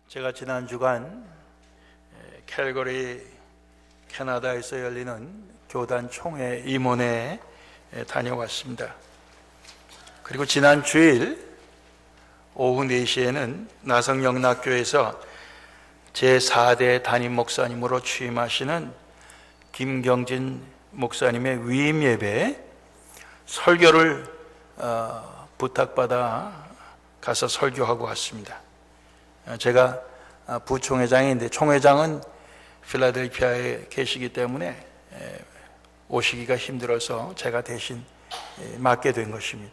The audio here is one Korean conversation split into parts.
제가 지난 주간 캘거리 캐나다에서 열리는 교단 총회 임원회에 다녀왔습니다. 그리고 지난 주일 오후 4시에는 나성영락교에서 제4대 담임 목사님으로 취임하시는 김경진 목사님의 위임 예배에 설교를 부탁받아 가서 설교하고 왔습니다. 제가 부총회장인데 총회장은 필라델피아에 계시기 때문에 오시기가 힘들어서 제가 대신 맡게 된 것입니다.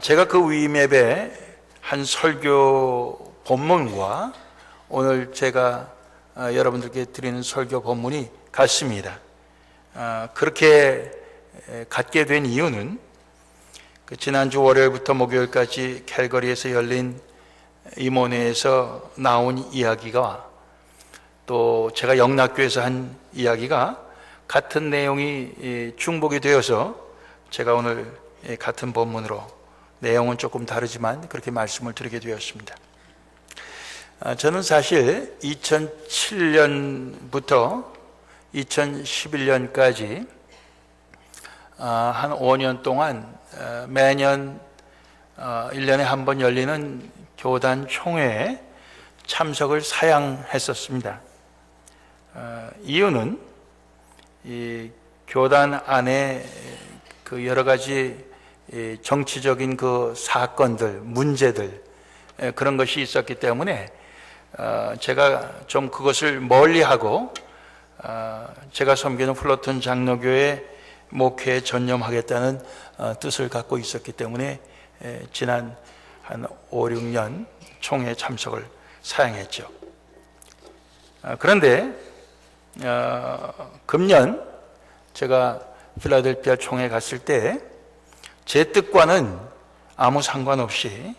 제가 그 위임 예배에 한 설교 본문과 오늘 제가 여러분들께 드리는 설교 본문이 같습니다. 그렇게 갖게 된 이유는 지난주 월요일부터 목요일까지 캘거리에서 열린 임원회에서 나온 이야기가 또 제가 영락교에서 한 이야기가 같은 내용이 중복이 되어서 제가 오늘 같은 본문으로 내용은 조금 다르지만 그렇게 말씀을 드리게 되었습니다. 저는 사실 2007년부터 2011년까지 한 5년 동안 매년 1년에 한 번 열리는 교단 총회에 참석을 사양했었습니다. 이유는 이 교단 안에 그 여러 가지 정치적인 그 사건들, 문제들 그런 것이 있었기 때문에 제가 좀 그것을 멀리하고 제가 섬기는 플로튼 장로교회 목회에 전념하겠다는 뜻을 갖고 있었기 때문에 지난 한 5, 6년 총회 참석을 사양했죠. 그런데 금년 제가 필라델피아 총회 갔을 때 제 뜻과는 아무 상관없이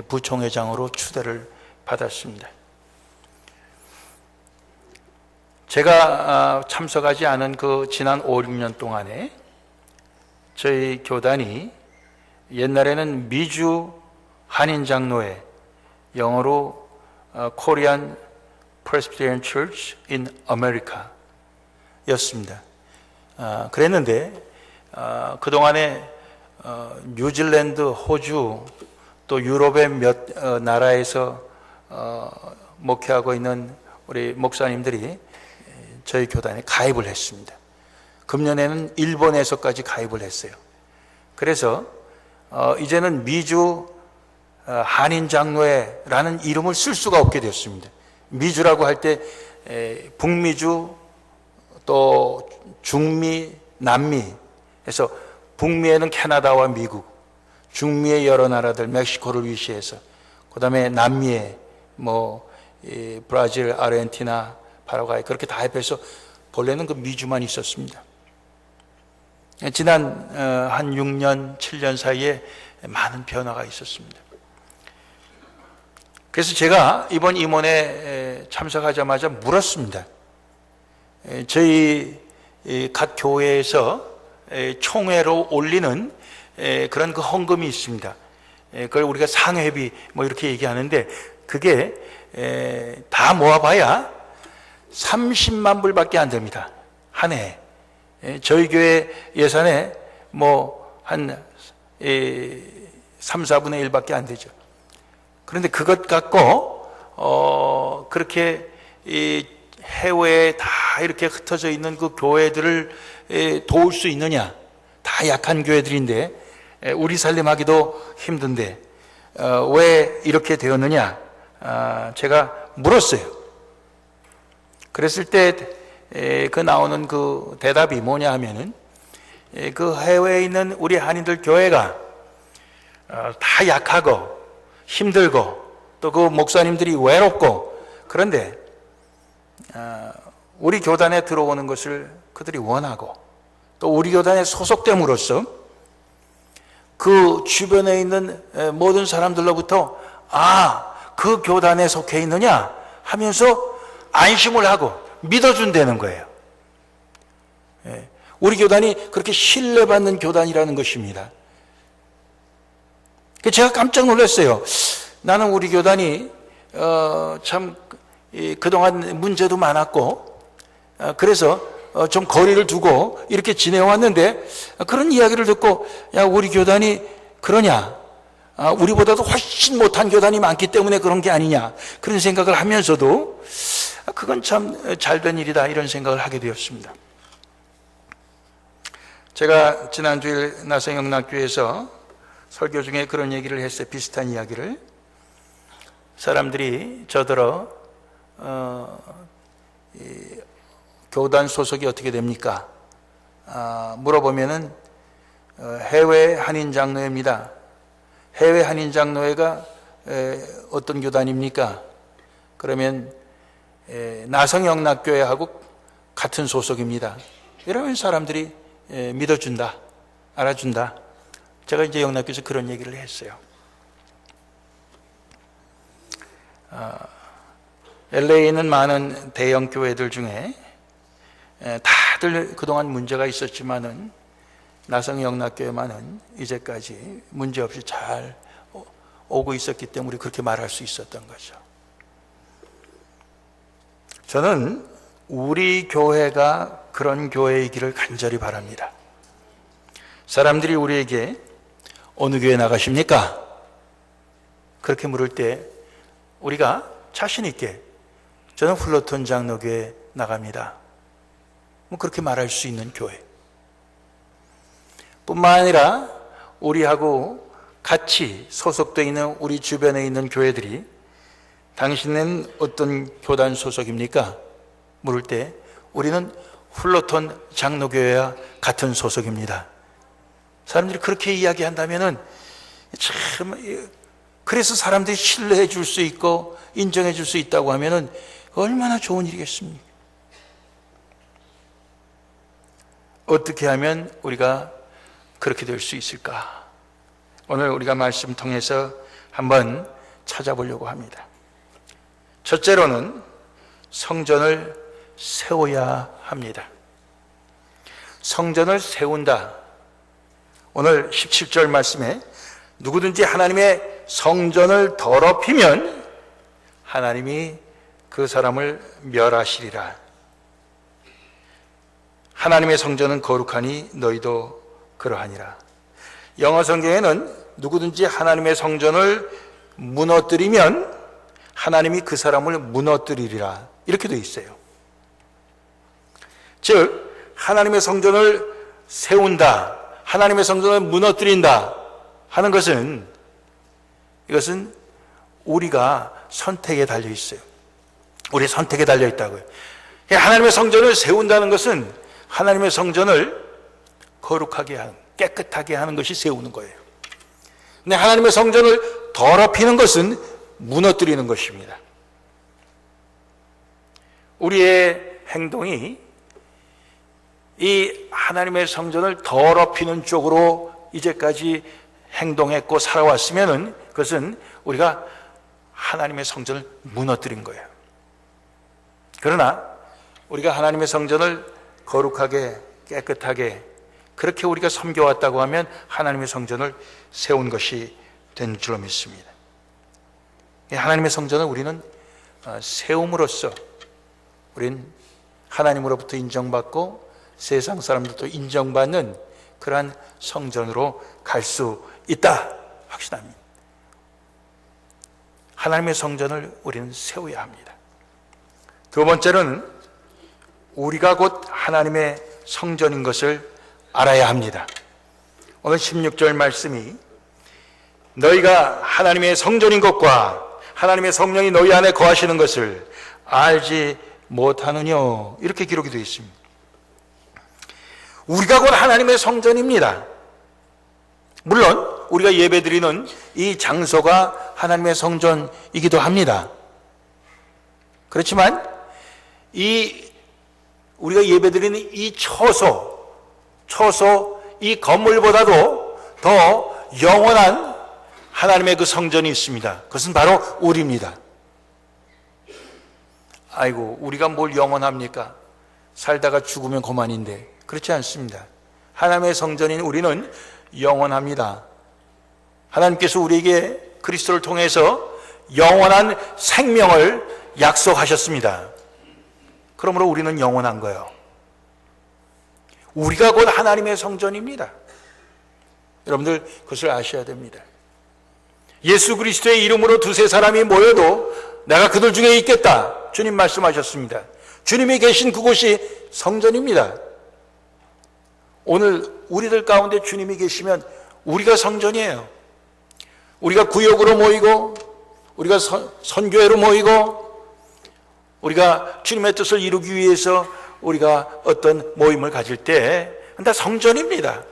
부총회장으로 추대를 받았습니다. 제가 참석하지 않은 그 지난 5, 6년 동안에 저희 교단이 옛날에는 미주 한인장로회, 영어로 Korean Presbyterian Church in America 였습니다. 그랬는데 그동안에 뉴질랜드, 호주 또 유럽의 몇 나라에서 목회하고 있는 우리 목사님들이 저희 교단에 가입을 했습니다. 금년에는 일본에서까지 가입을 했어요. 그래서 이제는 미주 한인장로회라는 이름을 쓸 수가 없게 되었습니다. 미주라고 할 때 북미주 또 중미, 남미 해서 북미에는 캐나다와 미국, 중미의 여러 나라들, 멕시코를 위시해서 그 다음에 남미에 브라질, 아르헨티나, 파라과이 그렇게 다 합해서 본래는 그 미주만 있었습니다. 지난 한 6년, 7년 사이에 많은 변화가 있었습니다. 그래서 제가 이번 임원에 참석하자마자 물었습니다. 저희 각 교회에서 총회로 올리는 그런 그 헌금이 있습니다. 그걸 우리가 상회비 이렇게 얘기하는데 그게 다 모아봐야 30만 불밖에 안 됩니다. 한 해에. 저희 교회 예산에 한 3, 4분의 1밖에 안 되죠. 그런데 그것 갖고 그렇게 이 해외에 다 이렇게 흩어져 있는 그 교회들을 도울 수 있느냐? 다 약한 교회들인데 우리 살림하기도 힘든데 왜 이렇게 되었느냐? 제가 물었어요. 그랬을 때 그 나오는 그 대답이 뭐냐 하면은 그 해외에 있는 우리 한인들 교회가 다 약하고 힘들고 또 그 목사님들이 외롭고 그런데 우리 교단에 들어오는 것을 그들이 원하고 또 우리 교단에 소속됨으로써 그 주변에 있는 모든 사람들로부터 그 교단에 속해 있느냐 하면서 안심을 하고 믿어준다는 거예요. 우리 교단이 그렇게 신뢰받는 교단이라는 것입니다. 제가 깜짝 놀랐어요. 나는 우리 교단이 참 그동안 문제도 많았고 그래서 좀 거리를 두고 이렇게 지내왔는데 그런 이야기를 듣고 야 우리 교단이 그러냐 우리보다도 훨씬 못한 교단이 많기 때문에 그런 게 아니냐 그런 생각을 하면서도 그건 참 잘된 일이다 이런 생각을 하게 되었습니다. 제가 지난주에 나성영락교회에서 설교 중에 그런 얘기를 했어요. 비슷한 이야기를. 사람들이 저더러 교단 소속이 어떻게 됩니까? 물어보면은 해외 한인장로회입니다. 해외 한인장로회가 어떤 교단입니까? 그러면 나성영락교회하고 같은 소속입니다. 이러면 사람들이 믿어준다, 알아준다. 제가 이제 영락교에서 그런 얘기를 했어요. LA에 있는 많은 대형 교회들 중에 다들 그동안 문제가 있었지만은 나성영락교회만은 이제까지 문제없이 잘 오고 있었기 때문에 우리 그렇게 말할 수 있었던 거죠. 저는 우리 교회가 그런 교회이기를 간절히 바랍니다. 사람들이 우리에게 어느 교회 나가십니까? 그렇게 물을 때 우리가 자신 있게 저는 플로톤 장로교회 나갑니다. 뭐 그렇게 말할 수 있는 교회. 뿐만 아니라 우리하고 같이 소속되어 있는 우리 주변에 있는 교회들이 당신은 어떤 교단 소속입니까? 물을 때 우리는 플로톤 장로교회와 같은 소속입니다. 사람들이 그렇게 이야기한다면은 참 그래서 사람들이 신뢰해 줄 수 있고 인정해 줄 수 있다고 하면은 얼마나 좋은 일이겠습니까? 어떻게 하면 우리가 그렇게 될 수 있을까? 오늘 우리가 말씀 통해서 한번 찾아보려고 합니다. 첫째로는 성전을 세워야 합니다. 성전을 세운다. 오늘 17절 말씀에 누구든지 하나님의 성전을 더럽히면 하나님이 그 사람을 멸하시리라. 하나님의 성전은 거룩하니 너희도 그러하니라. 영어 성경에는 누구든지 하나님의 성전을 무너뜨리면 하나님이 그 사람을 무너뜨리리라 이렇게 되어 있어요. 즉 하나님의 성전을 세운다, 하나님의 성전을 무너뜨린다 하는 것은 이것은 우리가 선택에 달려 있어요. 우리의 선택에 달려 있다고요. 하나님의 성전을 세운다는 것은 하나님의 성전을 거룩하게 하는, 깨끗하게 하는 것이 세우는 거예요. 근데 하나님의 성전을 더럽히는 것은 무너뜨리는 것입니다. 우리의 행동이 이 하나님의 성전을 더럽히는 쪽으로 이제까지 행동했고 살아왔으면은 그것은 우리가 하나님의 성전을 무너뜨린 거예요. 그러나 우리가 하나님의 성전을 거룩하게 깨끗하게 그렇게 우리가 섬겨왔다고 하면 하나님의 성전을 세운 것이 된 줄로 믿습니다. 하나님의 성전을 우리는 세움으로써 우리는 하나님으로부터 인정받고 세상 사람들도 인정받는 그러한 성전으로 갈 수 있다 확신합니다. 하나님의 성전을 우리는 세워야 합니다. 두 번째는 우리가 곧 하나님의 성전인 것을 알아야 합니다. 오늘 16절 말씀이 너희가 하나님의 성전인 것과 하나님의 성령이 너희 안에 거하시는 것을 알지 못하느뇨 이렇게 기록이 되어 있습니다. 우리가 곧 하나님의 성전입니다. 물론 우리가 예배드리는 이 장소가 하나님의 성전이기도 합니다. 그렇지만 우리가 예배드리는 이 처소 이 건물보다도 더 영원한 하나님의 그 성전이 있습니다. 그것은 바로 우리입니다. 아이고 우리가 뭘 영원합니까? 살다가 죽으면 그만인데 그렇지 않습니다. 하나님의 성전인 우리는 영원합니다. 하나님께서 우리에게 그리스도를 통해서 영원한 생명을 약속하셨습니다. 그러므로 우리는 영원한 거예요. 우리가 곧 하나님의 성전입니다. 여러분들 그것을 아셔야 됩니다. 예수 그리스도의 이름으로 두세 사람이 모여도 내가 그들 중에 있겠다. 주님 말씀하셨습니다. 주님이 계신 그곳이 성전입니다. 오늘 우리들 가운데 주님이 계시면 우리가 성전이에요. 우리가 구역으로 모이고, 우리가 선교회로 모이고, 우리가 주님의 뜻을 이루기 위해서 우리가 어떤 모임을 가질 때 다 성전입니다.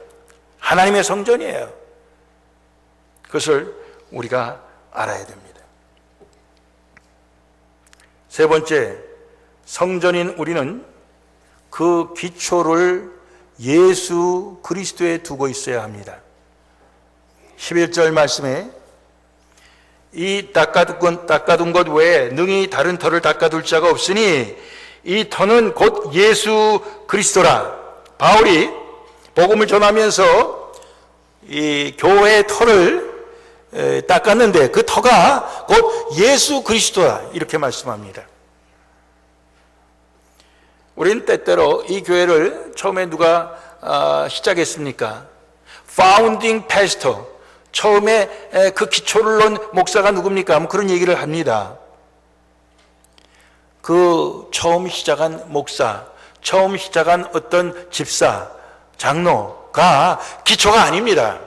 하나님의 성전이에요. 그것을 우리가 알아야 됩니다. 세 번째, 성전인 우리는 그 기초를 예수 그리스도에 두고 있어야 합니다. 11절 말씀에 이 닦아둔 것 외에 능히 다른 터를 닦아둘 자가 없으니 이 터는 곧 예수 그리스도라. 바울이 복음을 전하면서 이 교회의 터를 닦았는데 그 터가 곧 예수 그리스도다 이렇게 말씀합니다. 우리는 때때로 이 교회를 처음에 누가 시작했습니까? Founding Pastor, 처음에 그 기초를 놓은 목사가 누굽니까? 뭐 그런 얘기를 합니다. 그 처음 시작한 목사, 처음 시작한 어떤 집사, 장로가 기초가 아닙니다.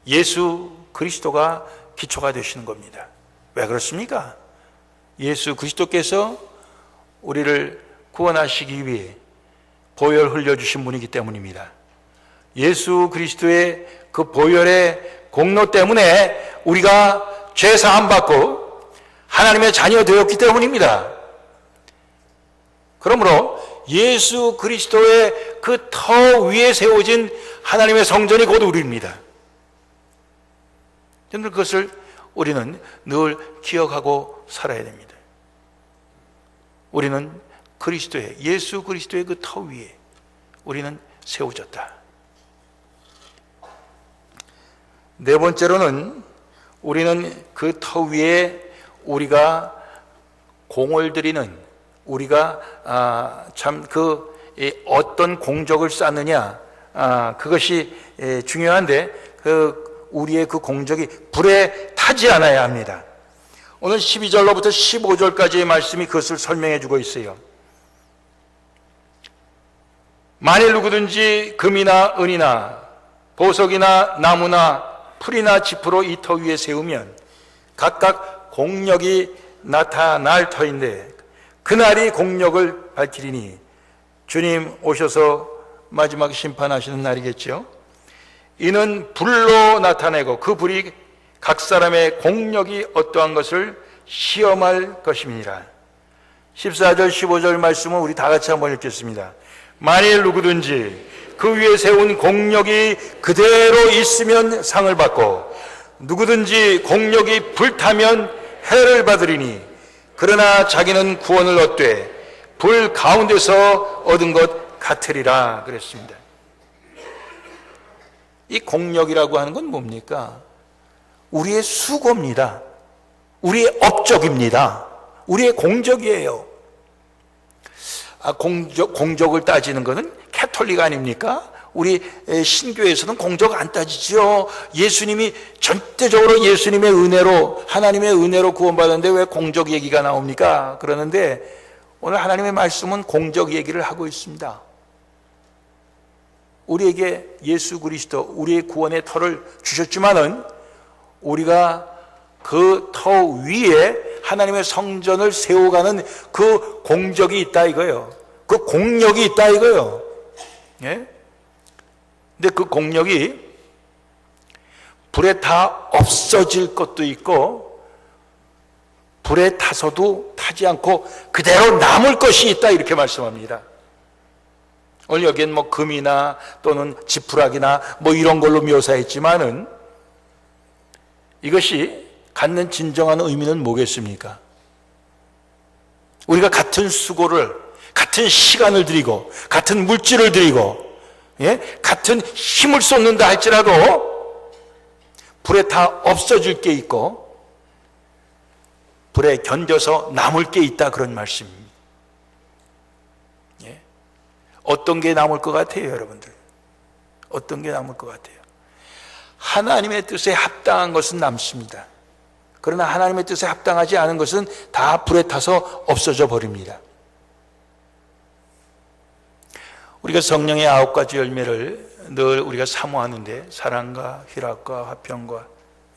예수 그리스도가 기초가 되시는 겁니다. 왜 그렇습니까? 예수 그리스도께서 우리를 구원하시기 위해 보혈 흘려주신 분이기 때문입니다. 예수 그리스도의 그 보혈의 공로 때문에 우리가 죄 사함 받고 하나님의 자녀 되었기 때문입니다. 그러므로 예수 그리스도의 그 터 위에 세워진 하나님의 성전이 곧 우리입니다. 여러분 그것을 우리는 늘 기억하고 살아야 됩니다. 우리는 그리스도의 예수 그리스도의 그 터 위에 우리는 세워졌다. 네 번째로는 우리는 그 터 위에 우리가 공을 들이는 우리가 참 그 어떤 공적을 쌓느냐 그것이 중요한데 그 우리의 그 공적이 불에 타지 않아야 합니다. 오늘 12절로부터 15절까지의 말씀이 그것을 설명해 주고 있어요. 만일 누구든지 금이나 은이나 보석이나 나무나 풀이나 지프로 이 터 위에 세우면 각각 공력이 나타날 터인데 그날이 공력을 밝히리니 주님 오셔서 마지막 심판하시는 날이겠죠. 이는 불로 나타내고 그 불이 각 사람의 공력이 어떠한 것을 시험할 것임이니라. 14절 15절 말씀은 우리 다 같이 한번 읽겠습니다. 만일 누구든지 그 위에 세운 공력이 그대로 있으면 상을 받고 누구든지 공력이 불타면 해를 받으리니 그러나 자기는 구원을 얻되 불 가운데서 얻은 것 같으리라 그랬습니다. 이 공력이라고 하는 건 뭡니까? 우리의 수고입니다. 우리의 업적입니다. 우리의 공적이에요. 공적을 따지는 것은 캐톨릭 아닙니까? 우리 신교에서는 공적 안 따지죠. 예수님이 전체적으로 예수님의 은혜로 하나님의 은혜로 구원받았는데 왜 공적 얘기가 나옵니까? 그러는데 오늘 하나님의 말씀은 공적 얘기를 하고 있습니다. 우리에게 예수 그리스도 우리의 구원의 터를 주셨지만은 우리가 그 터 위에 하나님의 성전을 세워가는 그 공적이 있다 이거예요. 그 공력이 있다 이거예요. 예? 근데 그 공력이 불에 다 없어질 것도 있고 불에 타서도 타지 않고 그대로 남을 것이 있다 이렇게 말씀합니다. 오늘 여기엔 뭐 금이나 또는 지푸라기나 뭐 이런 걸로 묘사했지만은 이것이 갖는 진정한 의미는 뭐겠습니까? 우리가 같은 수고를 같은 시간을 들이고 같은 물질을 들이고 같은 힘을 쏟는다 할지라도 불에 다 없어질 게 있고 불에 견뎌서 남을 게 있다, 그런 말씀입니다. 예. 어떤 게 남을 것 같아요, 여러분들? 어떤 게 남을 것 같아요? 하나님의 뜻에 합당한 것은 남습니다. 그러나 하나님의 뜻에 합당하지 않은 것은 다 불에 타서 없어져 버립니다. 우리가 성령의 9가지 열매를 늘 우리가 사모하는데, 사랑과 희락과 화평과,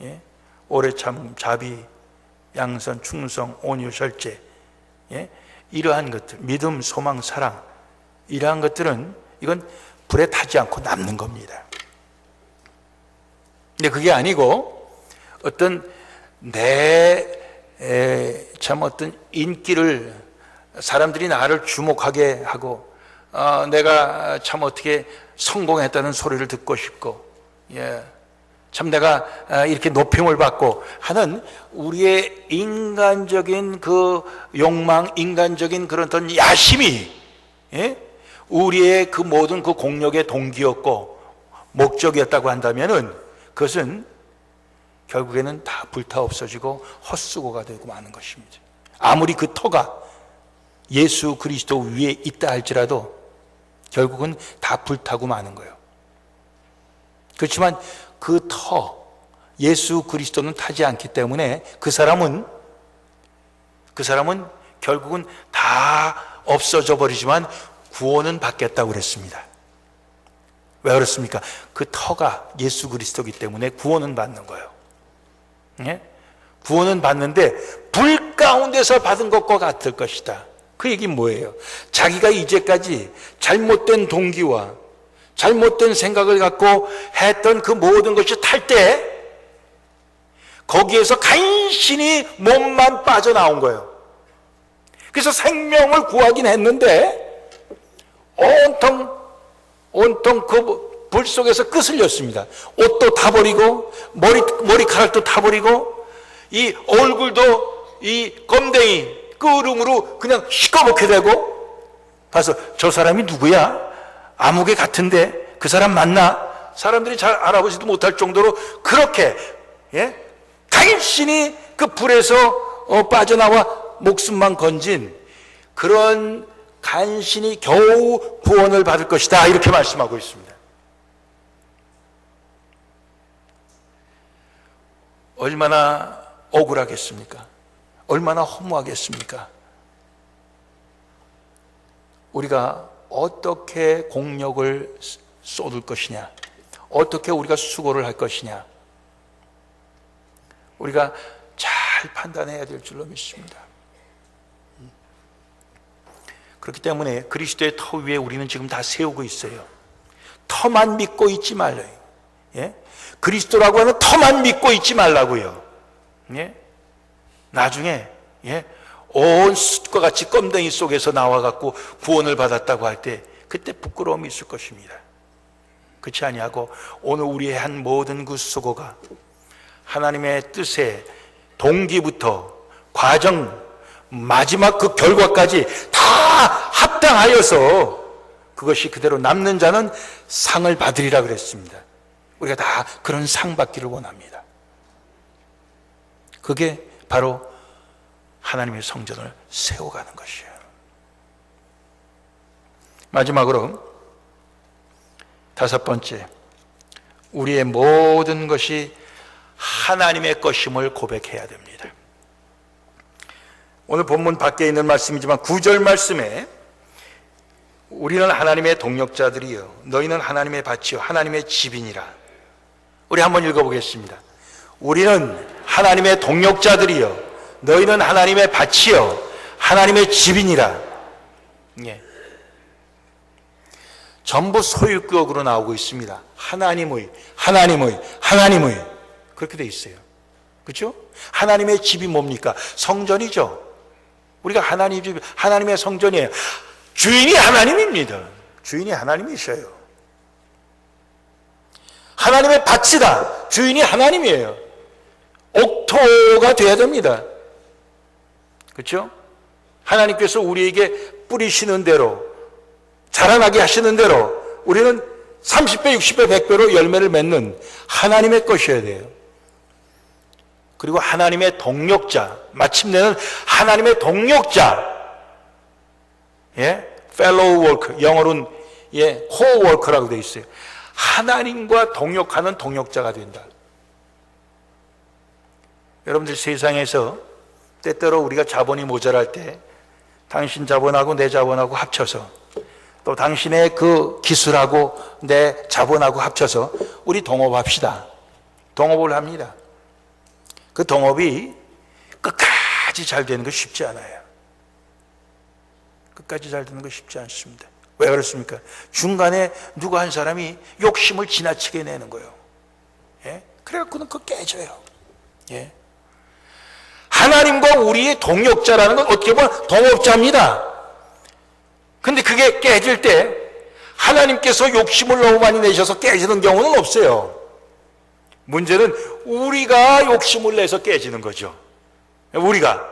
예? 오래 참, 자비, 양선, 충성, 온유, 절제, 예? 이러한 것들, 믿음, 소망, 사랑, 이러한 것들은 이건 불에 타지 않고 남는 겁니다. 근데 그게 아니고 어떤 참 어떤 인기를, 사람들이 나를 주목하게 하고, 내가 참 어떻게 성공했다는 소리를 듣고 싶고, 예, 참 내가 이렇게 높임을 받고 하는 우리의 인간적인 그 욕망, 인간적인 그런 어떤 야심이, 예? 우리의 그 모든 그 공력의 동기였고 목적이었다고 한다면은 그것은 결국에는 다 불타 없어지고 헛수고가 되고 마는 것입니다. 아무리 그 터가 예수 그리스도 위에 있다 할지라도 결국은 다 불타고 마는 거예요. 그렇지만 그 터, 예수 그리스도는 타지 않기 때문에 그 사람은 결국은 다 없어져 버리지만 구원은 받겠다고 그랬습니다. 왜 그렇습니까? 그 터가 예수 그리스도이기 때문에 구원은 받는 거예요. 예? 구원은 받는데 불 가운데서 받은 것과 같을 것이다. 그 얘기는 뭐예요? 자기가 이제까지 잘못된 동기와 잘못된 생각을 갖고 했던 그 모든 것이 탈 때 거기에서 간신히 몸만 빠져나온 거예요. 그래서 생명을 구하긴 했는데 온통 그 불 속에서 끄슬렸습니다. 옷도 다 버리고 머리카락도 다 버리고 이 얼굴도 이 검댕이 끄름으로 그냥 시꺼멓게 되고, 가서 저 사람이 누구야? 아무개 같은데 그 사람 맞나? 사람들이 잘 알아보지도 못할 정도로 그렇게, 예? 간신히 그 불에서 빠져나와 목숨만 건진 그런 간신히 겨우 구원을 받을 것이다, 이렇게 말씀하고 있습니다. 얼마나 억울하겠습니까? 얼마나 허무하겠습니까? 우리가 어떻게 공력을 쏟을 것이냐, 어떻게 우리가 수고를 할 것이냐, 우리가 잘 판단해야 될 줄로 믿습니다. 그렇기 때문에 그리스도의 터 위에 우리는 지금 다 세우고 있어요. 터만 믿고 있지 말아요. 예? 그리스도라고 하는 터만 믿고 있지 말라고요. 예? 나중에, 예? 온 숯과 같이 껌댕이 속에서 나와갖고 구원을 받았다고 할 때 그때 부끄러움이 있을 것입니다. 그렇지 아니하고 오늘 우리의 한 모든 그 수고가 하나님의 뜻에 동기부터 과정, 마지막 그 결과까지 다 합당하여서 그것이 그대로 남는 자는 상을 받으리라 그랬습니다. 우리가 다 그런 상 받기를 원합니다. 그게 바로 하나님의 성전을 세워가는 것이에요. 마지막으로 5번째, 우리의 모든 것이 하나님의 것임을 고백해야 됩니다. 오늘 본문 밖에 있는 말씀이지만 9절 말씀에 우리는 하나님의 동역자들이요 너희는 하나님의 밭이요 하나님의 집이니라. 우리 한번 읽어보겠습니다. 우리는 하나님의 동역자들이요 너희는 하나님의 밭이요 하나님의 집이니라. 예. 전부 소유격으로 나오고 있습니다. 하나님의 그렇게 돼 있어요. 그렇죠? 하나님의 집이 뭡니까? 성전이죠. 우리가 하나님 집, 하나님의 성전이에요. 주인이 하나님입니다. 주인이 하나님이셔요. 하나님의 밭이다. 주인이 하나님이에요. 옥토가 돼야 됩니다. 그렇죠? 하나님께서 우리에게 뿌리시는 대로, 자라나게 하시는 대로 우리는 30배, 60배, 100배로 열매를 맺는 하나님의 것이어야 돼요. 그리고 하나님의 동력자, 마침내는 하나님의 동력자, 예? fellow work, 영어로는 예, co-worker라고 되어 있어요. 하나님과 동역하는 동역자가 된다. 여러분들 세상에서 때때로 우리가 자본이 모자랄 때 당신 자본하고 내 자본하고 합쳐서 또 당신의 그 기술하고 내 자본하고 합쳐서 우리 동업합시다. 동업을 합니다. 그 동업이 끝까지 잘 되는 거 쉽지 않아요. 끝까지 잘 되는 거 쉽지 않습니다. 왜 그렇습니까? 중간에 누가 한 사람이 욕심을 지나치게 내는 거예요. 예? 그래갖고는 그거 깨져요. 예? 하나님과 우리의 동역자라는 건 어떻게 보면 동업자입니다. 근데 그게 깨질 때 하나님께서 욕심을 너무 많이 내셔서 깨지는 경우는 없어요. 문제는 우리가 욕심을 내서 깨지는 거죠. 우리가.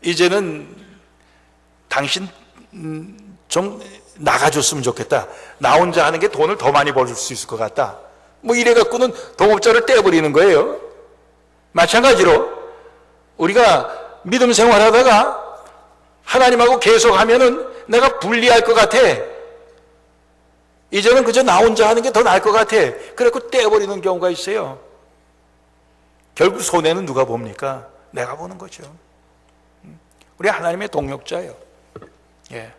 이제는 당신 좀 나가줬으면 좋겠다. 나 혼자 하는 게 돈을 더 많이 벌 수 있을 것 같다. 뭐 이래 갖고는 동업자를 떼버리는 거예요. 마찬가지로 우리가 믿음 생활하다가 하나님하고 계속하면은 내가 불리할 것 같아. 이제는 그저 나 혼자 하는 게 더 나을 것 같아. 그래갖고 떼버리는 경우가 있어요. 결국 손해는 누가 봅니까? 내가 보는 거죠. 우리 하나님의 동역자예요. 예.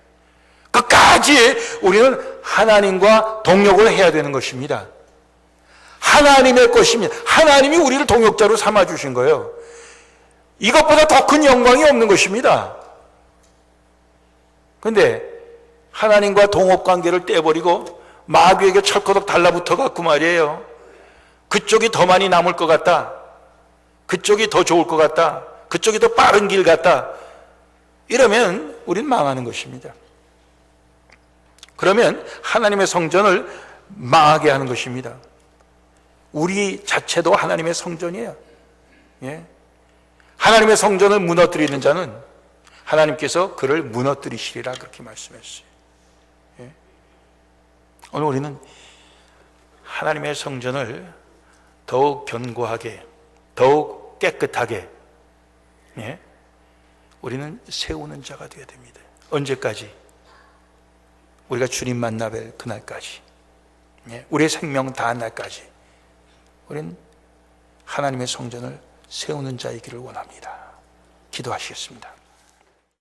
끝까지 우리는 하나님과 동역을 해야 되는 것입니다. 하나님의 것입니다. 하나님이 우리를 동역자로 삼아주신 거예요. 이것보다 더 큰 영광이 없는 것입니다. 그런데 하나님과 동업관계를 떼버리고 마귀에게 철커덕 달라붙어 갖고 말이에요. 그쪽이 더 많이 남을 것 같다. 그쪽이 더 좋을 것 같다. 그쪽이 더 빠른 길 같다. 이러면 우린 망하는 것입니다. 그러면 하나님의 성전을 망하게 하는 것입니다. 우리 자체도 하나님의 성전이에요. 예? 하나님의 성전을 무너뜨리는 자는 하나님께서 그를 무너뜨리시리라 그렇게 말씀했어요. 예? 오늘 우리는 하나님의 성전을 더욱 견고하게, 더욱 깨끗하게, 예? 우리는 세우는 자가 되어야 됩니다. 언제까지? 우리가 주님 만나 뵐 그날까지, 예? 우리의 생명 다한 날까지 우리는 하나님의 성전을 세우는 자이기를 원합니다. 기도하시겠습니다.